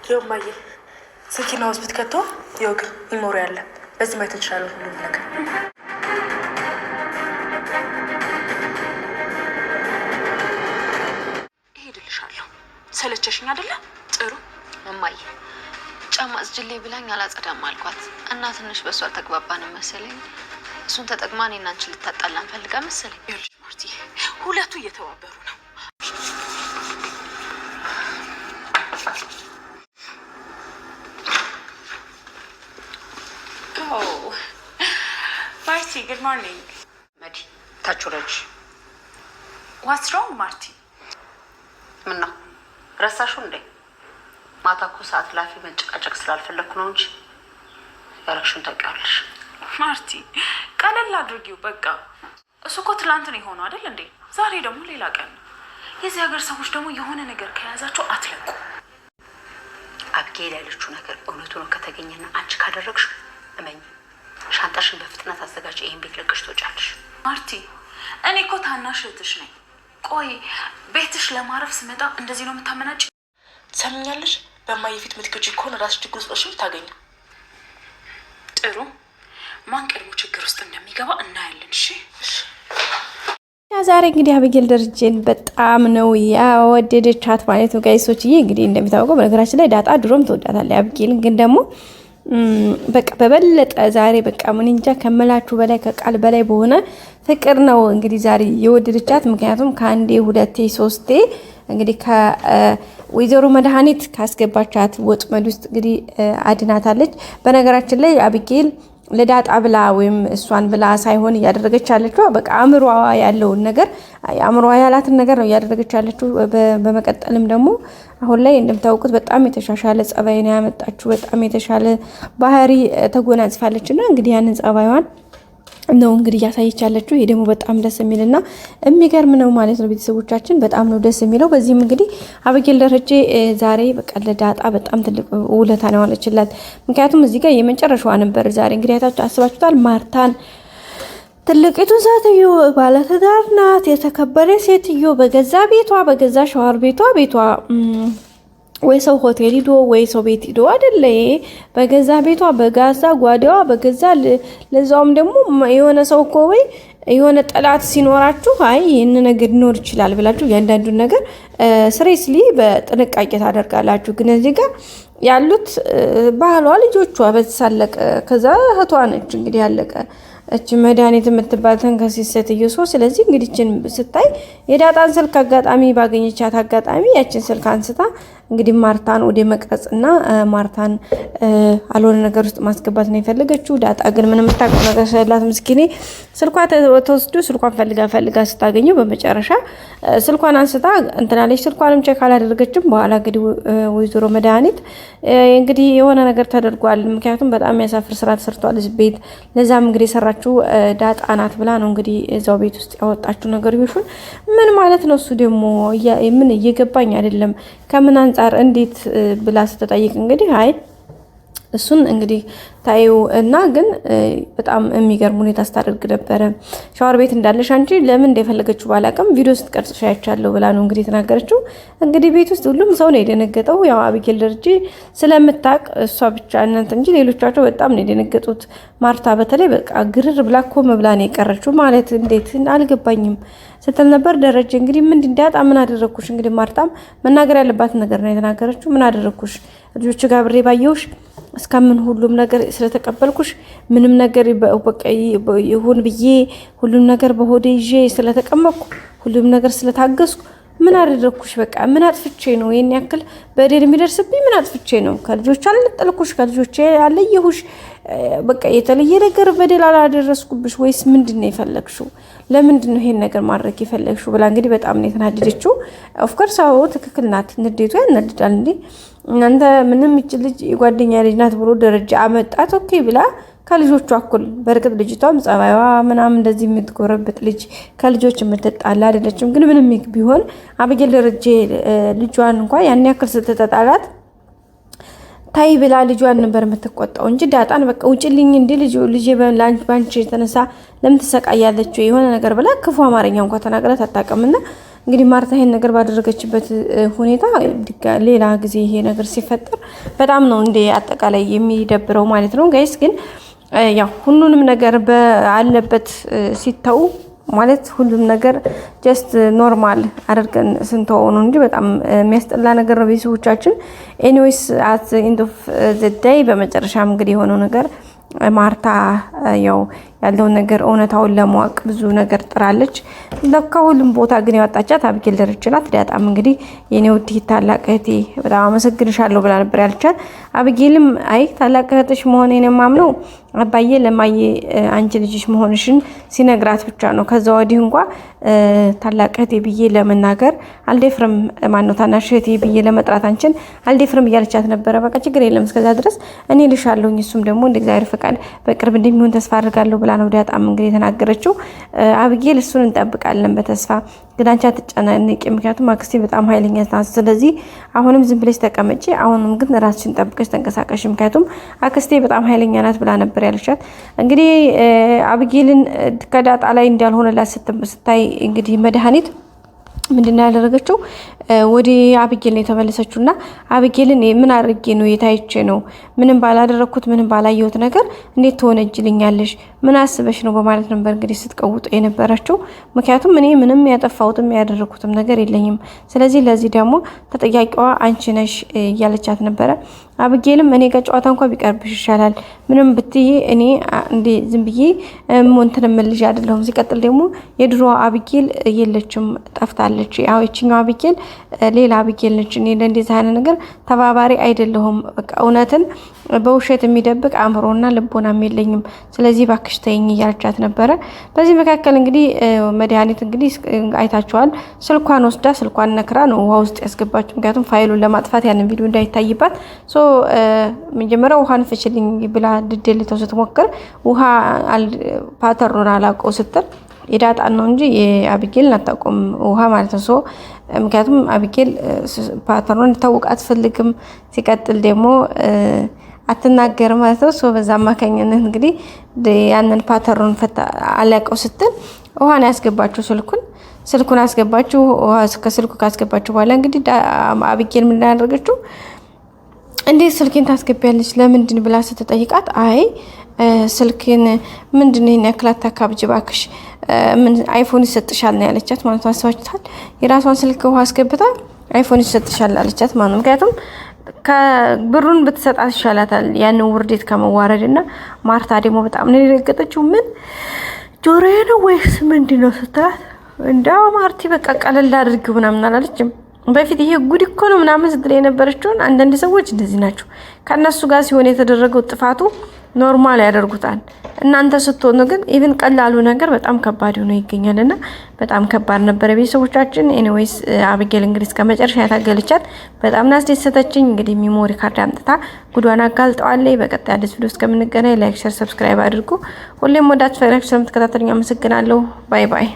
የማየ ስኪና ውስጥ ብትከቶ የወግር ይሞሪ ያለ በዚህ ማየት እንችላለን ሁሉም ነገር እሄድልሻለሁ። ሰለቸሽኝ አይደለ? ጥሩ እማዬ ጫማ አጽጅልኝ ብላኝ አላጸዳም አልኳት እና ትንሽ በሷ አልተግባባንም መሰለኝ። እሱን ተጠቅማ እኔና አንቺ ልታጣላን ፈልጋ መሰለኝ። ይኸውልሽ ማርቲ ሁለቱ እየተባበሩ ነው። Marty, good morning. Madi, ታቹረጅ What's wrong, Marty? ምን ነው ረሳሽው እንዴ? ማታ እኮ ሰዓት ላፊ መንጨቃጨቅ ስላልፈለኩ ነው እንጂ ያረክሽውን ታውቂዋለሽ። ማርቲ ቀለል አድርጊው በቃ። እሱ እኮ ትላንት ነው የሆነው አይደል እንዴ? ዛሬ ደግሞ ሌላ ቀን ነው። የዚህ ሀገር ሰዎች ደግሞ የሆነ ነገር ከያዛቸው አትለቁ። አብጌል ያለችው ነገር እውነቱ ነው ከተገኘና አንቺ ካደረግሽ እመኝ ሻንጣሽን በፍጥነት አዘጋጅ። ይሄን ቤት ለቀሽ ትወጫለሽ። ማርቲ እኔ እኮ ታናሽ እህትሽ ነኝ። ቆይ ቤትሽ ለማረፍ ስመጣ እንደዚህ ነው የምታመናጭ? ሰምኛለሽ? በማየ ፊት ምትከጂ ከሆነ ራስ ችግር ውስጥ ነው ታገኘ። ጥሩ ማን ቀድሞ ችግር ውስጥ እንደሚገባ እናያለን። እሺ ዛሬ እንግዲህ አብጌል ደረጀን በጣም ነው ያወደደቻት ማለት ነው ጋይሶችዬ። እንግዲህ እንደሚታወቀው በነገራችን ላይ ዳጣ ድሮም ትወዳታለች አብጌልን፣ ግን ደግሞ በቃ በበለጠ ዛሬ በቃ ምን እንጃ ከመላችሁ በላይ ከቃል በላይ በሆነ ፍቅር ነው እንግዲህ ዛሬ የወደደቻት። ምክንያቱም ከአንዴ ሁለቴ ሶስቴ እንግዲህ ከወይዘሮ መድኃኒት ካስገባቻት ወጥመድ ውስጥ እንግዲህ አድናታለች። በነገራችን ላይ አብጌል ለዳጣ ብላ ወይም እሷን ብላ ሳይሆን እያደረገች ያለችው በቃ አእምሯ ያለውን ነገር አእምሯ ያላትን ነገር ነው እያደረገች ያለችው። በመቀጠልም ደግሞ አሁን ላይ እንደምታውቁት በጣም የተሻሻለ ጸባይ ነው ያመጣችው። በጣም የተሻለ ባህሪ ተጎናጽፋለች እና እንግዲህ ያንን ጸባይዋን ነው እንግዲህ ያሳየቻለችው። ይሄ ደግሞ በጣም ደስ የሚልና የሚገርም ነው ማለት ነው። ቤተሰቦቻችን በጣም ነው ደስ የሚለው። በዚህም እንግዲህ አብጌል ደረጀ ዛሬ በቃ ለዳጣ በጣም ትልቅ ውለታ ነው ያለችላት። ምክንያቱም እዚህ ጋር የመጨረሻዋ ነበር ዛሬ እንግዲህ አይታችሁ አስባችሁታል። ማርታን ትልቂቱ ሴትዮ ባለትዳር ናት፣ የተከበረ ሴትዮ በገዛ ቤቷ በገዛ ሻወር ቤቷ ወይ ሰው ሆቴል ሂዶ ወይ ሰው ቤት ሂዶ አይደለ በገዛ ቤቷ በጋዛ ጓዳዋ በገዛ ለዛውም ደግሞ የሆነ ሰው እኮ ወይ የሆነ ጠላት ሲኖራችሁ አይ ይሄን ነገር ሊኖር ይችላል ብላችሁ ያንዳንዱን ነገር ስሬስሊ በጥንቃቄ ታደርጋላችሁ። ግን እዚህ ጋር ያሉት ባህሏ ልጆቿ በተሳለቀ ከዛ እህቷ ነች እንግዲህ ያለቀ እቺ መድኃኒት የምትባልተን ከሲሰትዮ ሶ ስለዚህ እንግዲህ እቺን ስታይ የዳጣን ስልክ አጋጣሚ ባገኘቻት አጋጣሚ ያቺን ስልክ አንስታ እንግዲህ ማርታን ወደ መቅረጽና ማርታን አልሆነ ነገር ውስጥ ማስገባት ነው የፈለገችው። ዳጣ ግን ምንም ታውቀው ነገር ስለላት ምስኪኔ ስልኳ ተወስዶ ስልኳን ፈልጋ ስታገኘው በመጨረሻ ስልኳን አንስታ እንትናለች። ስልኳንም ቼክ አላደረገችም። በኋላ እንግዲህ ወይዘሮ መድኃኒት እንግዲህ የሆነ ነገር ተደርጓል። ምክንያቱም በጣም ያሳፍር ስራ ተሰርቷል እዚህ ቤት። ለዛም እንግዲህ ሰራችሁ ዳጣ ናት ብላ ነው እንግዲህ እዛው ቤት ውስጥ ያወጣችሁ ነገር ይሁን ምን ማለት ነው? እሱ ደግሞ ምን እየገባኝ አይደለም ከምን አንፃር እንዴት ብላ ስትጠይቅ እንግዲህ አይ እሱን እንግዲህ ታዩ እና ግን በጣም የሚገርም ሁኔታ ስታደርግ ነበረ። ሻወር ቤት እንዳለሽ አንቺ ለምን እንደፈለገችው ባላቀም ቪዲዮ ስትቀርጽ ሻያቻለሁ ብላ ነው እንግዲህ ተናገረችው። እንግዲህ ቤት ውስጥ ሁሉም ሰው ነው የደነገጠው። ያው አብጌል ደረጀ ስለምታቅ እሷ ብቻ እናንተ እንጂ ሌሎቻቸው በጣም ነው የደነገጡት። ማርታ በተለይ በቃ ግርር ብላ ኮም ብላ ነው የቀረችው። ማለት እንዴት አልገባኝም ስትል ነበር። ደረጀ እንግዲህ ምን እንዳጣ ምን አደረኩሽ? እንግዲህ ማርታም መናገር ያለባት ነገር ነው የተናገረችው። ምን አደረኩሽ? ልጆች ጋር ብሬ ባየውሽ እስከምን ሁሉም ነገር ስለተቀበልኩሽ ምንም ነገር በቃ ይሁን ብዬ ሁሉም ነገር በሆዴ ይዤ ስለተቀመጥኩ ሁሉም ነገር ስለታገስኩ ምን አደረኩሽ? በቃ ምን አጥፍቼ ነው ይሄን ያክል በደል የሚደርስብኝ? ምን አጥፍቼ ነው? ከልጆች አልነጠልኩሽ፣ ከልጆች አለየሁሽ፣ በቃ የተለየ ነገር በደል አላደረስኩብሽ ወይስ ምንድነው የፈለግሽው? ለምንድነው ይሄን ነገር ማድረግ የፈለግሽው? ብላ እንግዲህ በጣም ነው የተናደደችው። ኦፍ ኮርስ አዎ ትክክል ናት። ንዴቱ ያናድዳል እንዴ እናንተ ምንም ይችል ልጅ የጓደኛ ልጅ ናት ብሎ ደረጃ አመጣት ኦኬ ብላ ከልጆቿ እኩል። በርግጥ ልጅቷም ጸባይዋ ምናምን እንደዚህ የምትጎረብጥ ልጅ ከልጆች የምትጣላ አይደለችም። ግን ምንም ቢሆን አብጌል ደረጀ ልጇን እንኳን ያን ያክል ስትተጣላት ታይ ብላ ልጇን ነበር የምትቆጣው እንጂ ዳጣን በቃ ውጭልኝ እንዴ ልጅ ባንቺ የተነሳ ለምን ተሰቃያለች የሆነ ነገር ብላ ክፉ አማርኛ እንኳን ተናግራት አታውቅምና እንግዲህ ማርታ ይሄን ነገር ባደረገችበት ሁኔታ ሌላ ጊዜ ይሄ ነገር ሲፈጠር በጣም ነው እንደ አጠቃላይ የሚደብረው ማለት ነው ጋይስ። ግን ያው ሁሉንም ነገር ባለበት ሲተው ማለት ሁሉም ነገር ጀስት ኖርማል አድርገን ስንተው ነው እንጂ በጣም የሚያስጠላ ነገር ነው ቤተሰቦቻችን። ኤኒዌይስ አት ኢንድ ኦፍ ዘ ዴይ በመጨረሻም እንግዲህ የሆነው ነገር ማርታ ያው ያለው ነገር እውነታውን ለማወቅ ብዙ ነገር ጥራለች። ለከሁሉም ቦታ ግን ያወጣቻት አብጌል ደረጀ ናት። ዳጣም እንግዲህ የኔ ውድ ታላቅ እህቴ በጣም አመሰግንሻለሁ ብላ ነበር ያለቻት። አብጌልም አይ ታላቅ እህትሽ መሆኔን የማምነው አባዬ ለማዬ አንቺ ልጅሽ መሆንሽን ሲነግራት ብቻ ነው። ከዛ ወዲህ እንኳን ታላቅ እህቴ ብዬ ለመናገር አልደፍርም፣ ማነው ታናሽ እህቴ ብዬ ለመጥራት አንቺን አልደፍርም እያለቻት ነበረ። በቃ ችግር የለም እስከዛ ድረስ እኔ ልሻለሁኝ፣ እሱም ደግሞ እንደ እግዚአብሔር ፈቃድ በቅርብ እንደሚሆን ተስፋ አድርጋለሁ ብላ ነው ዳጣም እንግዲህ የተናገረችው። አብጌል እሱን እንጠብቃለን በተስፋ ግን አንቺ አትጨናነቂ፣ ምክንያቱም አክስቴ በጣም ኃይለኛ ናት። ስለዚህ አሁንም ዝም ብለሽ ተቀመጪ፣ አሁንም ግን ራስሽን ጠብቀሽ ተንቀሳቀሽ፣ ምክንያቱም አክስቴ በጣም ኃይለኛ ናት ብላ ነበር ያለቻት። እንግዲህ አብጌልን ከዳጣ ላይ እንዳልሆነላት ስታይ እንግዲህ መድኃኒት ምንድነው ያደረገችው? ወደ አብጌል ነው የተመለሰችውና አብጌልን ምን አድርጌ ነው የታይቼ ነው ምንም ባላደረኩት ምንም ባላየሁት ነገር እንዴት ትሆነጅልኛለሽ? ምን አስበሽ ነው በማለት ነበር እንግዲህ ስትቀውጡ የነበረችው። ምክንያቱም እኔ ምንም ያጠፋሁትም ያደረኩትም ነገር የለኝም፣ ስለዚህ ለዚህ ደግሞ ተጠያቂዋ አንቺ ነሽ እያለቻት ነበረ። አብጌልም እኔ ጋር ጨዋታ እንኳን ቢቀርብሽ ይሻላል፣ ምንም ብትይ እኔ እንዴ ዝም ብዬ ሞንተን መልጅ አይደለሁም። ሲቀጥል ደግሞ የድሮ አብጌል የለችም፣ ጠፍታለች። ያው እቺኛው አብጌል ሌላ አብጌል ነች። እኔ ለእንደዚህ አይነት ነገር ተባባሪ አይደለሁም። በቃ እውነትን በውሸት የሚደብቅ አእምሮና ልቦናም የለኝም፣ ስለዚህ ባክሽ ተይኝ እያለቻት ነበረ። በዚህ መካከል እንግዲህ መድኃኒት እንግዲህ አይታችኋል። ስልኳን ወስዳ ስልኳን ነክራ ነው ውሃ ውስጥ ያስገባችው፣ ምክንያቱም ፋይሉን ለማጥፋት ያንን ቪዲዮ እንዳይታይባት። መጀመሪያ ውሃን ፍችልኝ ብላ ድደልተው ስትሞክር ውሃ ፓተርኑን አላውቀው ስትል የዳጣን ነው እንጂ የአብጌልን አታውቅም ውሃ ማለት ነው። ምክንያቱም አብጌል ፓተርኑን እንዲታወቅ አትፈልግም። ሲቀጥል ደግሞ አትናገርም ማለት ነው። በዛ አማካኝነት እንግዲህ ያንን ፓተርኑን አላውቀው ስትል ውሃን ያስገባችው ስልኩን አስገባችው። ከስልኩ ካስገባችው በኋላ እንግዲህ አብጌል ምን ያደረገችው እንዴት ስልኬን ታስገቢያለች ለምንድን ብላ ስትጠይቃት አይ ስልኬን ምንድን ነው ያክላት ታካብጅ ባክሽ ምን አይፎን ይሰጥሻል ነው ያለቻት ማለት ነው። አስባችታል የራሷን ስልክ ውሃ አስገብታ አይፎን ይሰጥሻል አለቻት ማለት ነው። ምክንያቱም ከብሩን ብትሰጣት ይሻላታል ያንን ውርዴት ከመዋረድና ማርታ ደግሞ በጣም ነው የረገጠችው። ምን ጆሮዬ ነው ወይስ ምንድነው ስትላት እንደው ማርቲ በቃ ቀለል አድርጊው ምናምን አላለችም። በፊት ይሄ ጉድ እኮ ነው ምናምን ስትል የነበረችውን አንዳንድ ሰዎች እንደዚህ ናቸው። ከነሱ ጋር ሲሆን የተደረገው ጥፋቱ ኖርማል ያደርጉታል። እናንተ ስትሆኑ ግን ኢቭን ቀላሉ ነገር በጣም ከባድ ሆኖ ይገኛልና በጣም ከባድ ነበር ቤተሰቦቻችን። ኤኒዌይስ አብጌል እንግዲህ እስከ መጨረሻ ያታገለቻት በጣም ናስደሰተችኝ። እንግዲህ ሚሞሪ ካርድ አምጥታ ጉዷን አጋልጠዋለች። በቀጣይ አዲስ ቪዲዮ እስከምንገናኝ ላይክ፣ ሼር፣ ሰብስክራይብ አድርጉ። ሁሌም ወዳችሁ ፈረክስ ስለምትከታተሉኝ አመሰግናለሁ። ባይ ባይ።